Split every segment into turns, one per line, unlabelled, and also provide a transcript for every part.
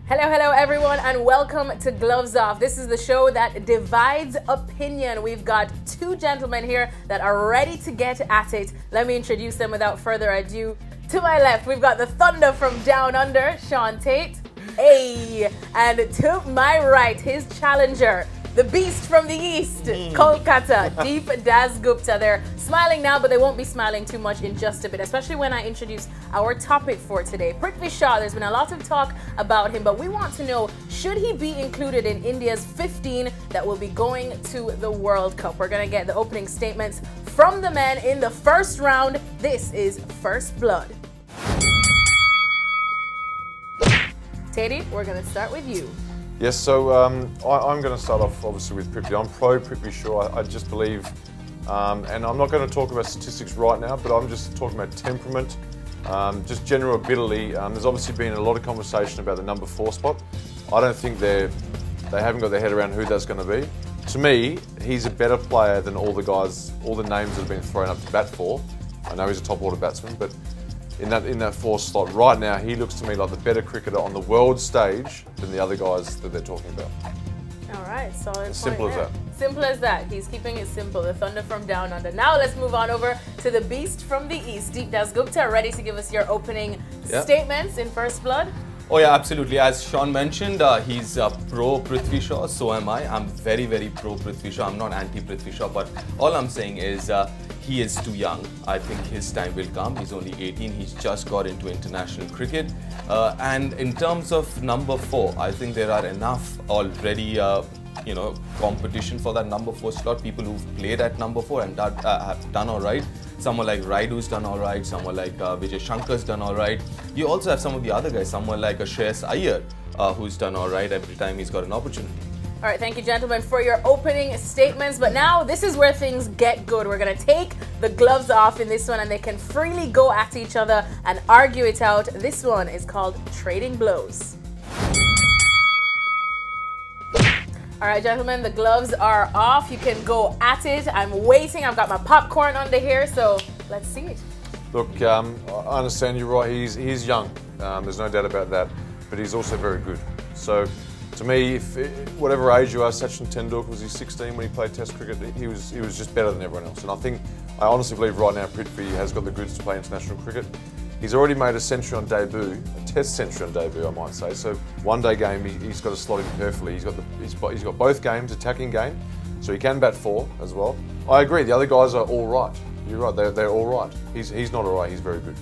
Hello everyone, and welcome to Gloves Off. This is the show that divides opinion. We've got two gentlemen here that are ready to get at it. Let me introduce them without further ado. To my left, we've got the Thunder from Down Under, Shaun Tait. Hey! And to my right, his challenger, the Beast from the East, Kolkata, Deep Dasgupta. They're smiling now, but they won't be smiling too much in just a bit, especially when I introduce our topic for today. Prithvi, there's been a lot of talk about him, but we want to know, should he be included in India's 15 that will be going to the World Cup? We're going to get the opening statements from the men in the first round. This is First Blood. Tait, we're going to start with you.
Yes, so I'm going to start off obviously with Prithvi. I'm pro Prithvi Shaw. I just believe, and I'm not going to talk about statistics right now, but I'm just talking about temperament, just general ability. There's obviously been a lot of conversation about the number 4 spot. I don't think they haven't got their head around who that's going to be. To me, he's a better player than all the guys, all the names that have been thrown up to bat for. I know he's a top order batsman, but in that 4th slot right now, he looks to me like the better cricketer on the world stage than the other guys that they're talking about.
All right, solid.
Simple as that.
Simple as that. He's keeping it simple. The Thunder from Down Under. Now let's move on over to the Beast from the East, Deep Dasgupta. Ready to give us your opening statements in First Blood?
Oh yeah, absolutely. As Shaun mentioned, he's pro Prithvi Shaw, so am I. I'm very pro Prithvi Shaw. I'm not anti Prithvi Shaw, but all I'm saying is he is too young. I think his time will come. He's only 18. He's just got into international cricket. And in terms of number 4, I think there are enough already competition for that number 4 slot. People who've played at number 4 and have done all right. Someone like Raidu's done all right. Someone like Vijay Shankar's done all right. You also have some of the other guys. Someone like Shreyas Iyer, who's done all right every time he's got an opportunity.
All right, thank you, gentlemen, for your opening statements. But now this is where things get good. We're going to take the gloves off in this one, and they can freely go at each other and argue it out. This one is called Trading Blows. All right, gentlemen, the gloves are off. You can go at it. I'm waiting. I've got my popcorn under here, so let's see it.
Look, I understand you're right. He's young. There's no doubt about that. But he's also very good. So, to me, whatever age you are, Sachin Tendulkar, was he 16 when he played Test cricket? He was just better than everyone else. And I honestly believe right now Prithvi has got the goods to play international cricket. He's already made a century on debut, a Test century on debut, I might say. So one-day game, he's got to slot in perfectly. He's got both games, attacking game, so he can bat 4 as well. I agree. The other guys are all right. You're right. They're all right. He's not all right. He's very good.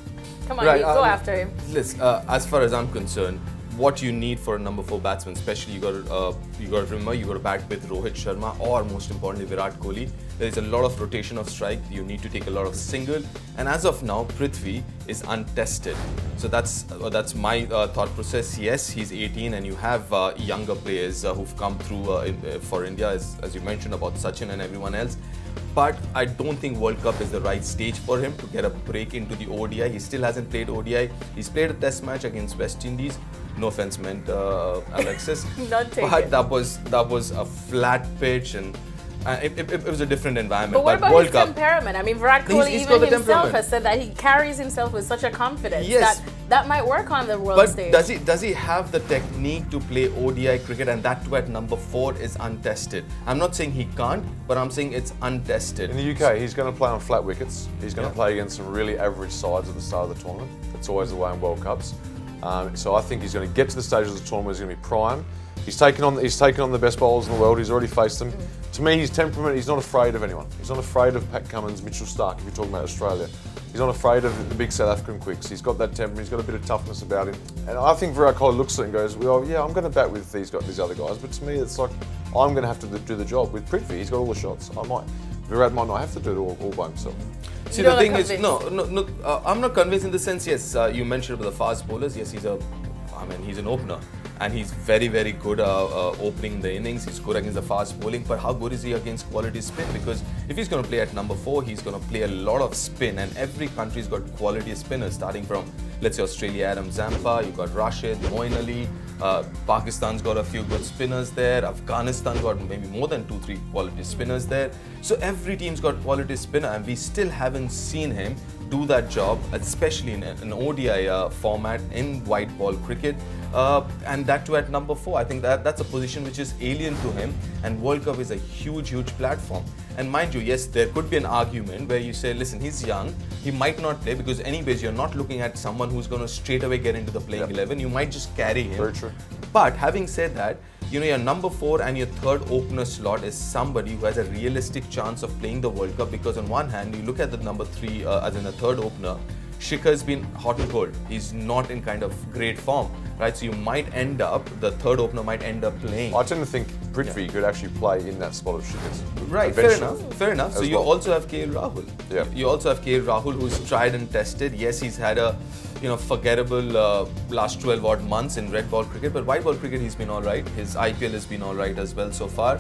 Come on, go after him.
Listen, as far as I'm concerned, what you need for a number 4 batsman, especially you got to remember, you got to bat with Rohit Sharma or most importantly Virat Kohli. There is a lot of rotation of strike. You need to take a lot of single, and as of now, Prithvi is untested. So that's my thought process. Yes, he's 18, and you have younger players who've come through for India, as you mentioned about Sachin and everyone else. But I don't think World Cup is the right stage for him to get a break into the ODI. He still hasn't played ODI. He's played a Test match against West Indies. No offense meant, Alexis. But that was a flat pitch, and it was a different environment.
But what about his temperament? I mean, Virat Kohli even himself has said that he carries himself with such a confidence that might work on the world stage.
But does he have the technique to play ODI cricket, and that too at number 4 is untested? I'm not saying he can't, but I'm saying it's untested.
In the UK, he's going to play on flat wickets. He's going to play against some really average sides at the start of the tournament. That's always the way in World Cups. So I think he's going to get to the stage of the tournament. He's going to be prime. He's taken on the best bowlers in the world. He's already faced them. To me, his temperament, he's not afraid of anyone. He's not afraid of Pat Cummins, Mitchell Starc, if you're talking about Australia. He's not afraid of the big South African quicks. He's got that temperament. He's got a bit of toughness about him. And I think Virat Kohli looks at it and goes, well, yeah, I'm going to bat with these other guys. But to me, it's like, I'm going to have to do the job. With Prithvi, he's got all the shots. Virat might not have to do it all by himself.
See, the thing is, no, I'm not convinced in the sense, yes, you mentioned about the fast bowlers. Yes, he's an opener. And he's very good opening the innings. He's good against the fast bowling, but how good is he against quality spin? Because if he's going to play at number 4, he's going to play a lot of spin, and every country's got quality spinners, starting from, let's say, Australia, Adam Zampa, you've got Rashid, Moeen Ali, Pakistan's got a few good spinners there, Afghanistan got maybe more than 2-3 quality spinners there. So every team's got quality spinner, and we still haven't seen him do that job, especially in an ODI format in white ball cricket, and that too at number 4. I think that's a position which is alien to him, and World Cup is a huge platform. And mind you, yes, there could be an argument where you say, listen, he's young, he might not play, because anyways you're not looking at someone who's going to straight away get into the playing 11. You might just carry him.
Very true.
But having said that, you know, your number 4 and your third opener slot is somebody who has a realistic chance of playing the World Cup, because on one hand, you look at the number 3 as in the third opener, Shikhar's been hot and cold. He's not in kind of great form, right? So you might end up, the third opener might end up playing.
I tend to think Prithvi could actually play in that spot of Shikhar's.
Right, fair enough. So you also have KL Rahul.
Yeah.
You also have KL Rahul, who's tried and tested. Yes, he's had a, you know, forgettable last 12 odd months in red ball cricket, but white ball cricket he's been all right. His IPL has been all right as well so far.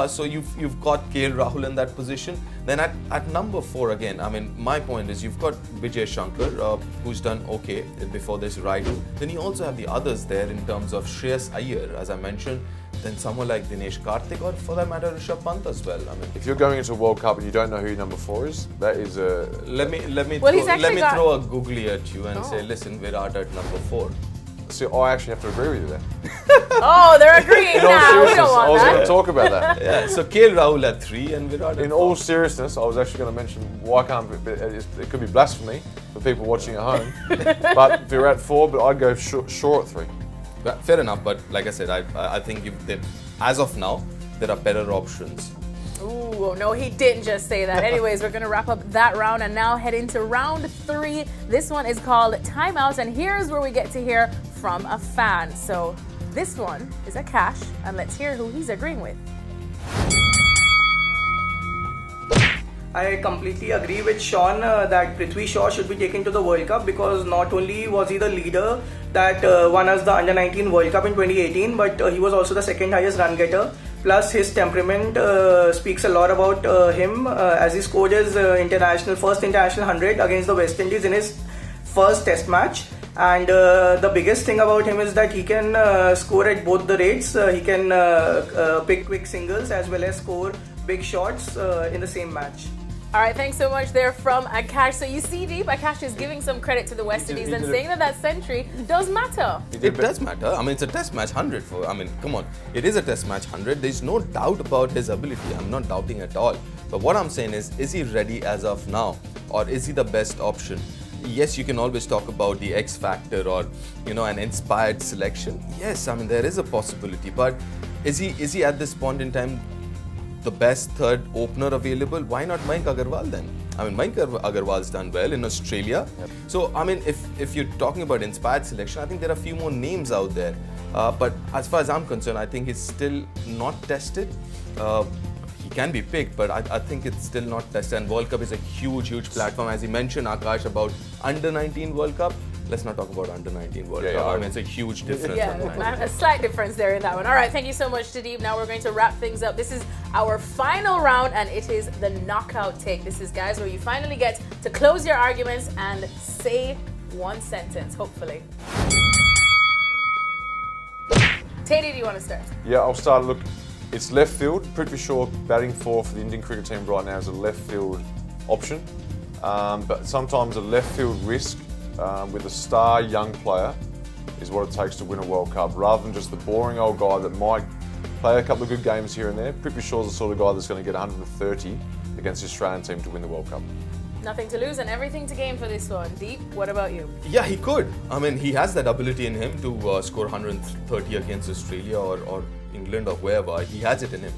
So you've got KL Rahul in that position. Then at number 4 again, I mean, my point is you've got Vijay Shankar, who's done okay before this ride. Then you also have the others there in terms of Shreyas Iyer, as I mentioned. Then someone like Dinesh Karthik, or for that matter Rishabh Pant as well. I mean,
if you're going into a World Cup and you don't know who your number 4 is, that is a...
Let me throw a googly at you and say, listen, Virat at number 4.
See, I actually have to agree with you there.
Oh, they're agreeing now. We don't want
I was
that.
going to talk about that.
Yeah, so KL Rahul at 3 and Virat at 4.
In all seriousness, I was actually going to mention why can't it could be blasphemy for people watching at home, but Virat 4, but I'd go Shaw at 3.
Fair enough, but like I said, I think as of now, there are better options.
Ooh, no, he didn't just say that. Anyways, we're going to wrap up that round and now head into round 3. This one is called Timeout, and here's where we get to hear from a fan. So this one is Akash, and let's hear who he's agreeing with.
I completely agree with Shaun that Prithvi Shaw should be taken to the World Cup, because not only was he the leader that won us the Under-19 World Cup in 2018, but he was also the second highest run getter. Plus his temperament speaks a lot about him, as he scored his first international 100 against the West Indies in his first test match. And the biggest thing about him is that he can score at both the rates. He can pick quick singles as well as score big shots in the same match.
All right, thanks so much there from Akash. So you see, Deep, Akash is giving some credit to the West Indies and saying that century does matter.
It does matter. I mean, it's a test match 100. I mean, come on. It is a test match 100. There's no doubt about his ability. I'm not doubting at all. But what I'm saying is he ready as of now? Or is he the best option? Yes, you can always talk about the X factor or, you know, an inspired selection. Yes, I mean, there is a possibility. But is he at this point in time the best third opener available? Why not Mayank Agarwal then? I mean, Mayank Agarwal's done well in Australia. Yep. So, I mean, if you're talking about inspired selection, I think there are a few more names out there. But as far as I'm concerned, I think he's still not tested. He can be picked, but I think it's still not tested. And World Cup is a huge platform. As you mentioned, Akash, about Under-19 World Cup. Let's not talk about Under-19 World Cup. I mean, it's a huge difference.
Yeah, a slight difference there in that one. All right, thank you so much, Tadeep. Now we're going to wrap things up. This is our final round, and it is the knockout take. This is, guys, where you finally get to close your arguments and say one sentence, hopefully. Teddy, do you want to start?
Yeah, I'll start. Look, it's left field. Prithvi Shaw batting for the Indian cricket team right now is a left field option. But sometimes a left field risk with a star young player is what it takes to win a World Cup, rather than just the boring old guy that might play a couple of good games here and there. Prithvi Shaw's the sort of guy that's going to get 130 against the Australian team to win the World Cup.
Nothing to lose and everything to gain for this one. Deep, what about you?
Yeah, he could. I mean, he has that ability in him to score 130 against Australia or England or wherever. He has it in him.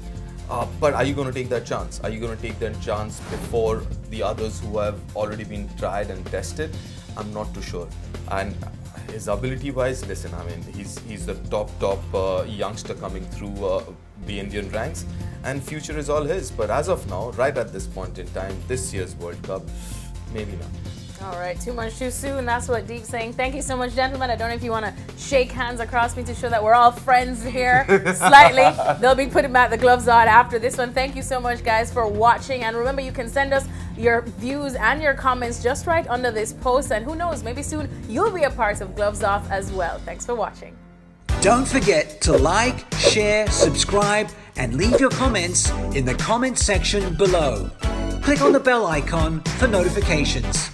But are you going to take that chance? Are you going to take that chance before the others who have already been tried and tested? I'm not too sure. And his ability-wise, listen, I mean, he's the top youngster coming through the Indian ranks, and future is all his. But as of now, right at this point in time, this year's World Cup, maybe not.
All right, too much too soon. That's what Deep's saying. Thank you so much, gentlemen. I don't know if you want to shake hands across me to show that we're all friends here slightly. They'll be putting back the gloves on after this one. Thank you so much, guys, for watching. And remember, you can send us your views and your comments just right under this post. And who knows, maybe soon you'll be a part of Gloves Off as well. Thanks for watching.
Don't forget to like, share, subscribe, and leave your comments in the comment section below. Click on the bell icon for notifications.